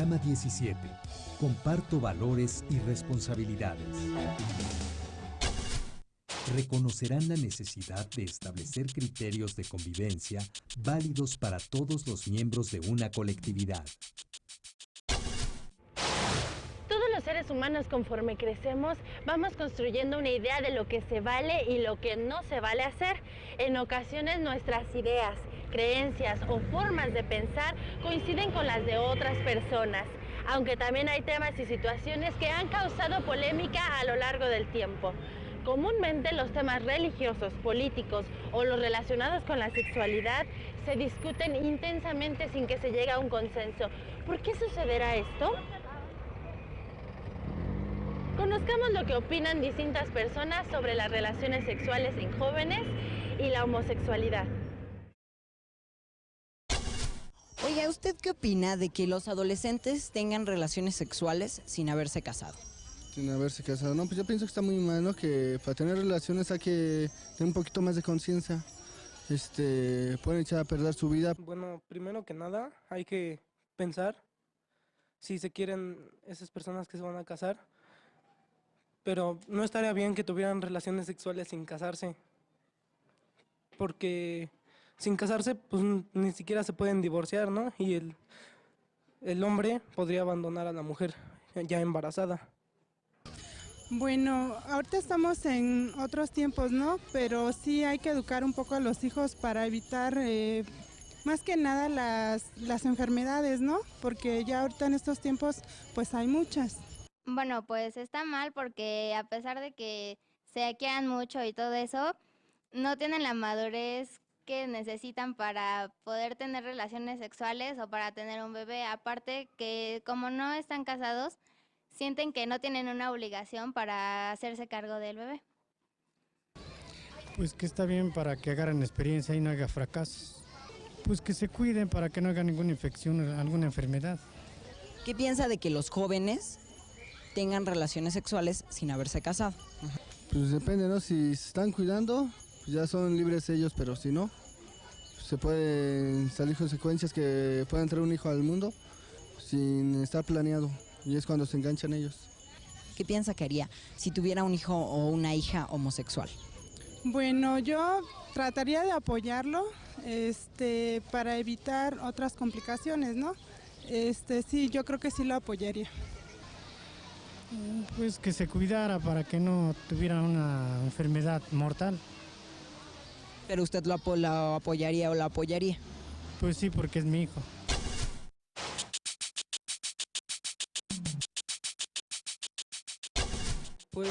Programa 17. Comparto valores y responsabilidades. Reconocerán la necesidad de establecer criterios de convivencia válidos para todos los miembros de una colectividad. Todos los seres humanos, conforme crecemos, vamos construyendo una idea de lo que se vale y lo que no se vale hacer. En ocasiones nuestras ideas, creencias o formas de pensar coinciden con las de otras personas, aunque también hay temas y situaciones que han causado polémica a lo largo del tiempo. Comúnmente los temas religiosos, políticos o los relacionados con la sexualidad se discuten intensamente sin que se llegue a un consenso. ¿Por qué sucederá esto? Conozcamos lo que opinan distintas personas sobre las relaciones sexuales en jóvenes y la homosexualidad. Oiga, ¿usted qué opina de que los adolescentes tengan relaciones sexuales sin haberse casado? Sin haberse casado, no, pues yo pienso que está muy mal, ¿no? Que para tener relaciones hay que tener un poquito más de conciencia. Pueden echar a perder su vida. Bueno, primero que nada hay que pensar si se quieren esas personas que se van a casar, pero no estaría bien que tuvieran relaciones sexuales sin casarse, porque sin casarse pues ni siquiera se pueden divorciar, ¿no? Y el hombre podría abandonar a la mujer ya embarazada. Bueno, ahorita estamos en otros tiempos, ¿no? Pero sí hay que educar un poco a los hijos para evitar más que nada las enfermedades, ¿no? Porque ya ahorita en estos tiempos pues hay muchas. Bueno, pues está mal porque a pesar de que se quieran mucho y todo eso, no tienen la madurez que necesitan para poder tener relaciones sexuales o para tener un bebé. Aparte que como no están casados, sienten que no tienen una obligación para hacerse cargo del bebé. Pues que está bien para que agarren experiencia y no haga fracasos. Pues que se cuiden para que no hagan ninguna infección, alguna enfermedad. ¿Qué piensa de que los jóvenes tengan relaciones sexuales sin haberse casado? Pues depende, ¿no? Si se están cuidando, pues ya son libres ellos, pero si no, pues se pueden salir consecuencias que puedan traer un hijo al mundo sin estar planeado. Y es cuando se enganchan ellos. ¿Qué piensa que haría si tuviera un hijo o una hija homosexual? Bueno, yo trataría de apoyarlo para evitar otras complicaciones, ¿no? Sí, yo creo que sí lo apoyaría. Pues que se cuidara para que no tuviera una enfermedad mortal. ¿Pero usted lo apoyaría o la apoyaría? Pues sí, porque es mi hijo. Pues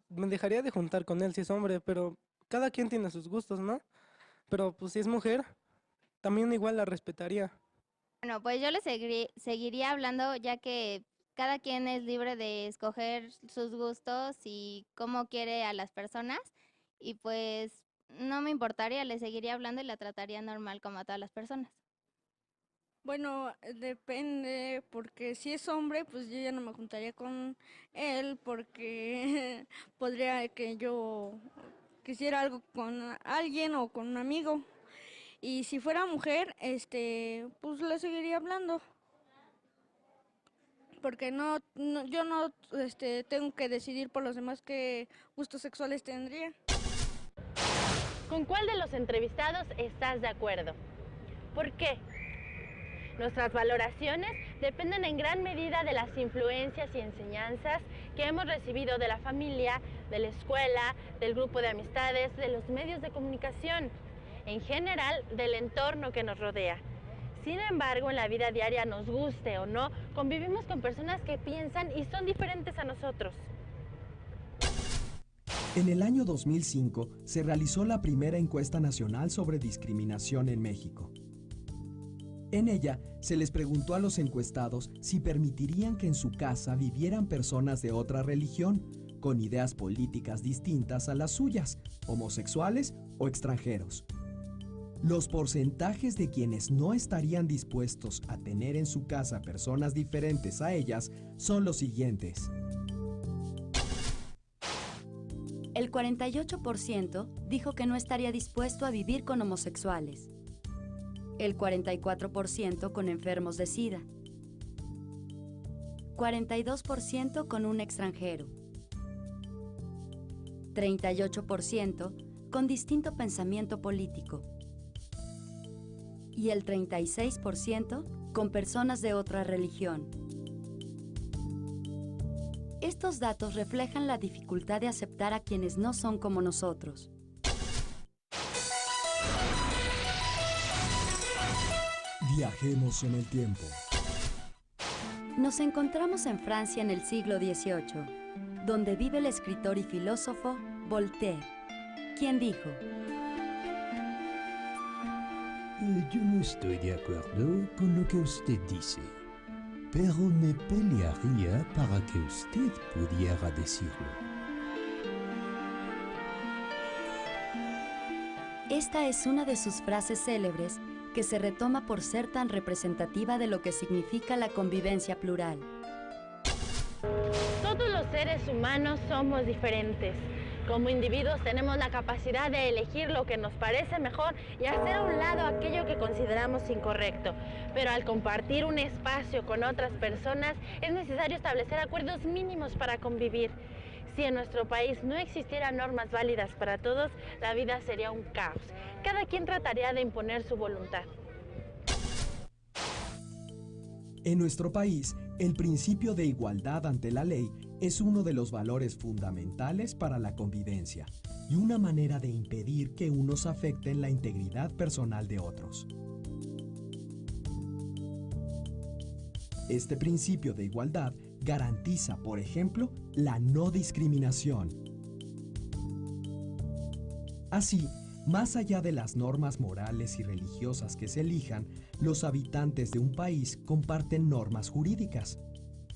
me dejaría de juntar con él si es hombre, pero cada quien tiene sus gustos, ¿no? Pero pues si es mujer, también igual la respetaría. Bueno, pues yo le seguiría hablando ya que cada quien es libre de escoger sus gustos y cómo quiere a las personas y pues no me importaría, le seguiría hablando y la trataría normal como a todas las personas. Bueno, depende, porque si es hombre, pues yo ya no me juntaría con él, porque podría que yo quisiera algo con alguien o con un amigo. Y si fuera mujer, pues le seguiría hablando. Porque yo no tengo que decidir por los demás qué gustos sexuales tendría. ¿Con cuál de los entrevistados estás de acuerdo? ¿Por qué? Nuestras valoraciones dependen en gran medida de las influencias y enseñanzas que hemos recibido de la familia, de la escuela, del grupo de amistades, de los medios de comunicación, en general del entorno que nos rodea. Sin embargo, en la vida diaria, nos guste o no, convivimos con personas que piensan y son diferentes a nosotros. En el año 2005 se realizó la primera encuesta nacional sobre discriminación en México. En ella se les preguntó a los encuestados si permitirían que en su casa vivieran personas de otra religión, con ideas políticas distintas a las suyas, homosexuales o extranjeros. Los porcentajes de quienes no estarían dispuestos a tener en su casa personas diferentes a ellas son los siguientes. El 48% dijo que no estaría dispuesto a vivir con homosexuales. El 44% con enfermos de SIDA. 42% con un extranjero, 38% con distinto pensamiento político y el 36% con personas de otra religión. Estos datos reflejan la dificultad de aceptar a quienes no son como nosotros. Viajemos en el tiempo. Nos encontramos en Francia en el siglo XVIII, donde vive el escritor y filósofo Voltaire, quien dijo: Yo no estoy de acuerdo con lo que usted dice, pero me pelearía para que usted pudiera decirlo. Esta es una de sus frases célebres que se retoma por ser tan representativa de lo que significa la convivencia plural. Todos los seres humanos somos diferentes. Como individuos tenemos la capacidad de elegir lo que nos parece mejor y hacer a un lado aquello que consideramos incorrecto. Pero al compartir un espacio con otras personas es necesario establecer acuerdos mínimos para convivir. Si en nuestro país no existieran normas válidas para todos, la vida sería un caos. Cada quien trataría de imponer su voluntad. En nuestro país, el principio de igualdad ante la ley es uno de los valores fundamentales para la convivencia y una manera de impedir que unos afecten la integridad personal de otros. Este principio de igualdad garantiza, por ejemplo, la no discriminación. Así, más allá de las normas morales y religiosas que se elijan, los habitantes de un país comparten normas jurídicas.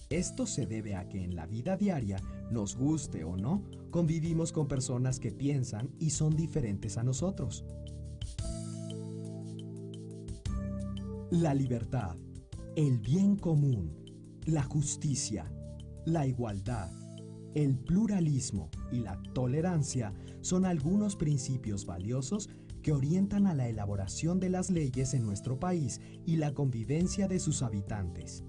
Esto se debe a que en la vida diaria, nos guste o no, convivimos con personas que piensan y son diferentes a nosotros. La libertad, el bien común, la justicia, la igualdad, el pluralismo y la tolerancia son algunos principios valiosos que orientan a la elaboración de las leyes en nuestro país y la convivencia de sus habitantes.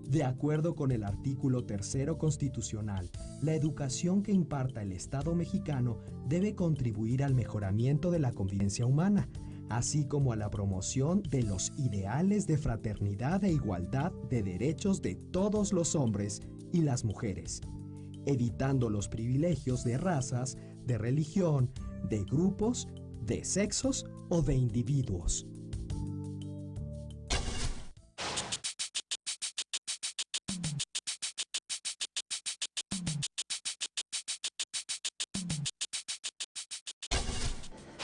De acuerdo con el artículo 3 constitucional, la educación que imparta el Estado mexicano debe contribuir al mejoramiento de la convivencia humana, así como a la promoción de los ideales de fraternidad e igualdad de derechos de todos los hombres y las mujeres, evitando los privilegios de razas, de religión, de grupos, de sexos o de individuos.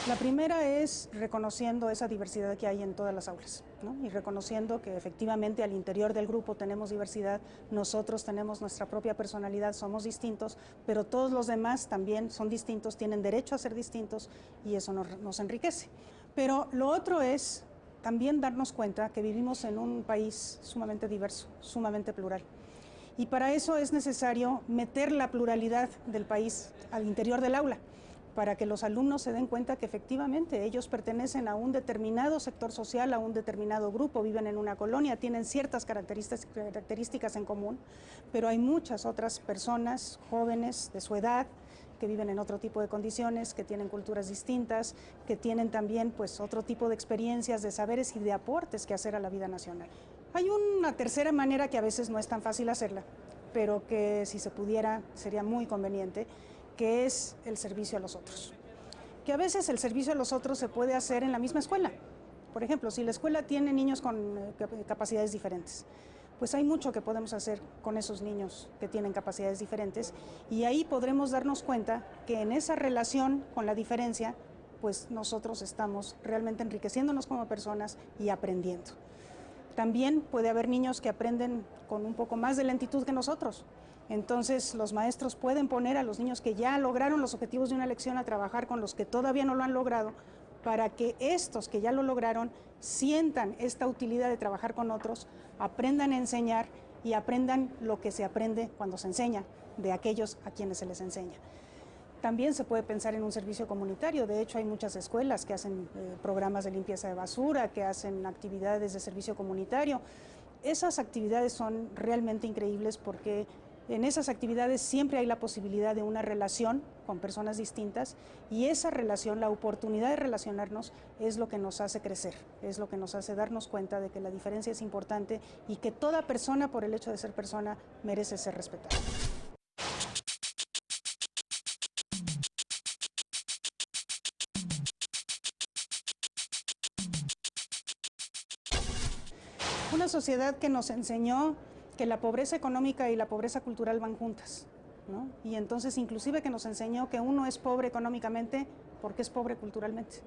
La primera es reconociendo esa diversidad que hay en todas las aulas, ¿no? Y reconociendo que efectivamente al interior del grupo tenemos diversidad, nosotros tenemos nuestra propia personalidad, somos distintos, pero todos los demás también son distintos, tienen derecho a ser distintos y eso nos enriquece. Pero lo otro es también darnos cuenta que vivimos en un país sumamente diverso, sumamente plural. Y para eso es necesario meter la pluralidad del país al interior del aula, para que los alumnos se den cuenta que efectivamente ellos pertenecen a un sector social, a un determinado grupo, viven en una colonia, tienen ciertas características en común, pero hay muchas otras personas jóvenes de su edad que viven en otro tipo de condiciones, que tienen culturas distintas, que tienen también pues otro tipo de experiencias, de saberes y de aportes que hacer a la vida nacional. Hay una tercera manera que a veces no es tan fácil hacerla, pero que si se pudiera sería muy conveniente, que es el servicio a los otros. Que a veces el servicio a los otros se puede hacer en la misma escuela. Por ejemplo, si la escuela tiene niños con capacidades diferentes, pues hay mucho que podemos hacer con esos niños que tienen capacidades diferentes y ahí podremos darnos cuenta que en esa relación con la diferencia, pues nosotros estamos realmente enriqueciéndonos como personas y aprendiendo. También puede haber niños que aprenden con un poco más de lentitud que nosotros. Entonces los maestros pueden poner a los niños que ya lograron los objetivos de una lección a trabajar con los que todavía no lo han logrado, para que estos que ya lo lograron sientan esta utilidad de trabajar con otros, aprendan a enseñar y aprendan lo que se aprende cuando se enseña de aquellos a quienes se les enseña. También se puede pensar en un servicio comunitario. De hecho, hay muchas escuelas que hacen programas de limpieza de basura, que hacen actividades de servicio comunitario. esas actividades son realmente increíbles porque en esas actividades siempre hay la posibilidad de una relación con personas distintas y esa relación, la oportunidad de relacionarnos es lo que nos hace crecer, es lo que nos hace darnos cuenta de que la diferencia es importante y que toda persona, por el hecho de ser persona, merece ser respetada. Una sociedad que nos enseñó que la pobreza económica y la pobreza cultural van juntas, ¿no? Y entonces inclusive que nos enseñó que uno es pobre económicamente porque es pobre culturalmente.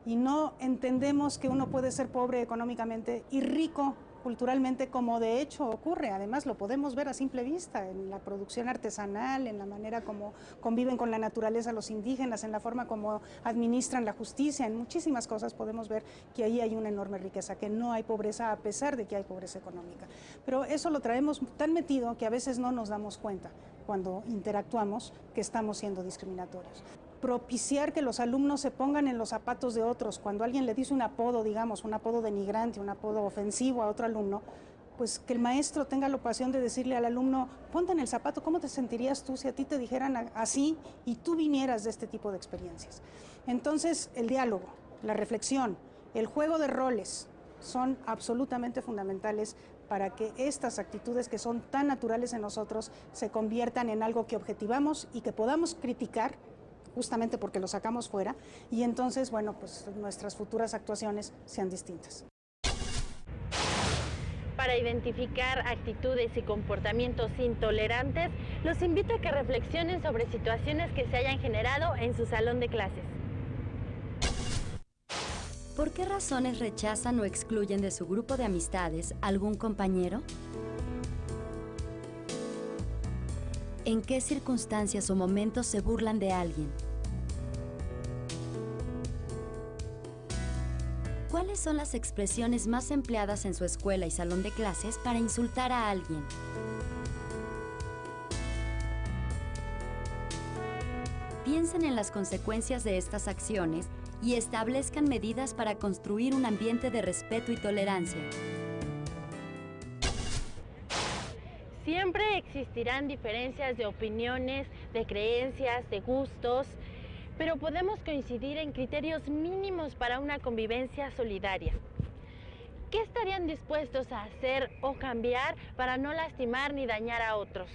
Y no entendemos que uno puede ser pobre económicamente y rico culturalmente, como de hecho ocurre. Además lo podemos ver a simple vista en la producción artesanal, en la manera como conviven con la naturaleza los indígenas, en la forma como administran la justicia, en muchísimas cosas podemos ver que ahí hay una enorme riqueza, que no hay pobreza a pesar de que hay pobreza económica. Pero eso lo traemos tan metido que a veces no nos damos cuenta cuando interactuamos que estamos siendo discriminatorios. Propiciar que los alumnos se pongan en los zapatos de otros. Cuando alguien le dice un apodo, digamos, un apodo denigrante, un apodo ofensivo a otro alumno, pues que el maestro tenga la ocasión de decirle al alumno, ponte en el zapato, ¿cómo te sentirías tú si a ti te dijeran así y tú vinieras de este tipo de experiencias? Entonces, el diálogo, la reflexión, el juego de roles son absolutamente fundamentales para que estas actitudes que son tan naturales en nosotros se conviertan en algo que objetivamos y que podamos criticar justamente porque lo sacamos fuera, y entonces, bueno, pues nuestras futuras actuaciones sean distintas. Para identificar actitudes y comportamientos intolerantes, los invito a que reflexionen sobre situaciones que se hayan generado en su salón de clases. ¿Por qué razones rechazan o excluyen de su grupo de amistades algún compañero? ¿En qué circunstancias o momentos se burlan de alguien? ¿Cuáles son las expresiones más empleadas en su escuela y salón de clases para insultar a alguien? Piensen en las consecuencias de estas acciones y establezcan medidas para construir un ambiente de respeto y tolerancia. Siempre existirán diferencias de opiniones, de creencias, de gustos, pero podemos coincidir en criterios mínimos para una convivencia solidaria. ¿Qué estarían dispuestos a hacer o cambiar para no lastimar ni dañar a otros?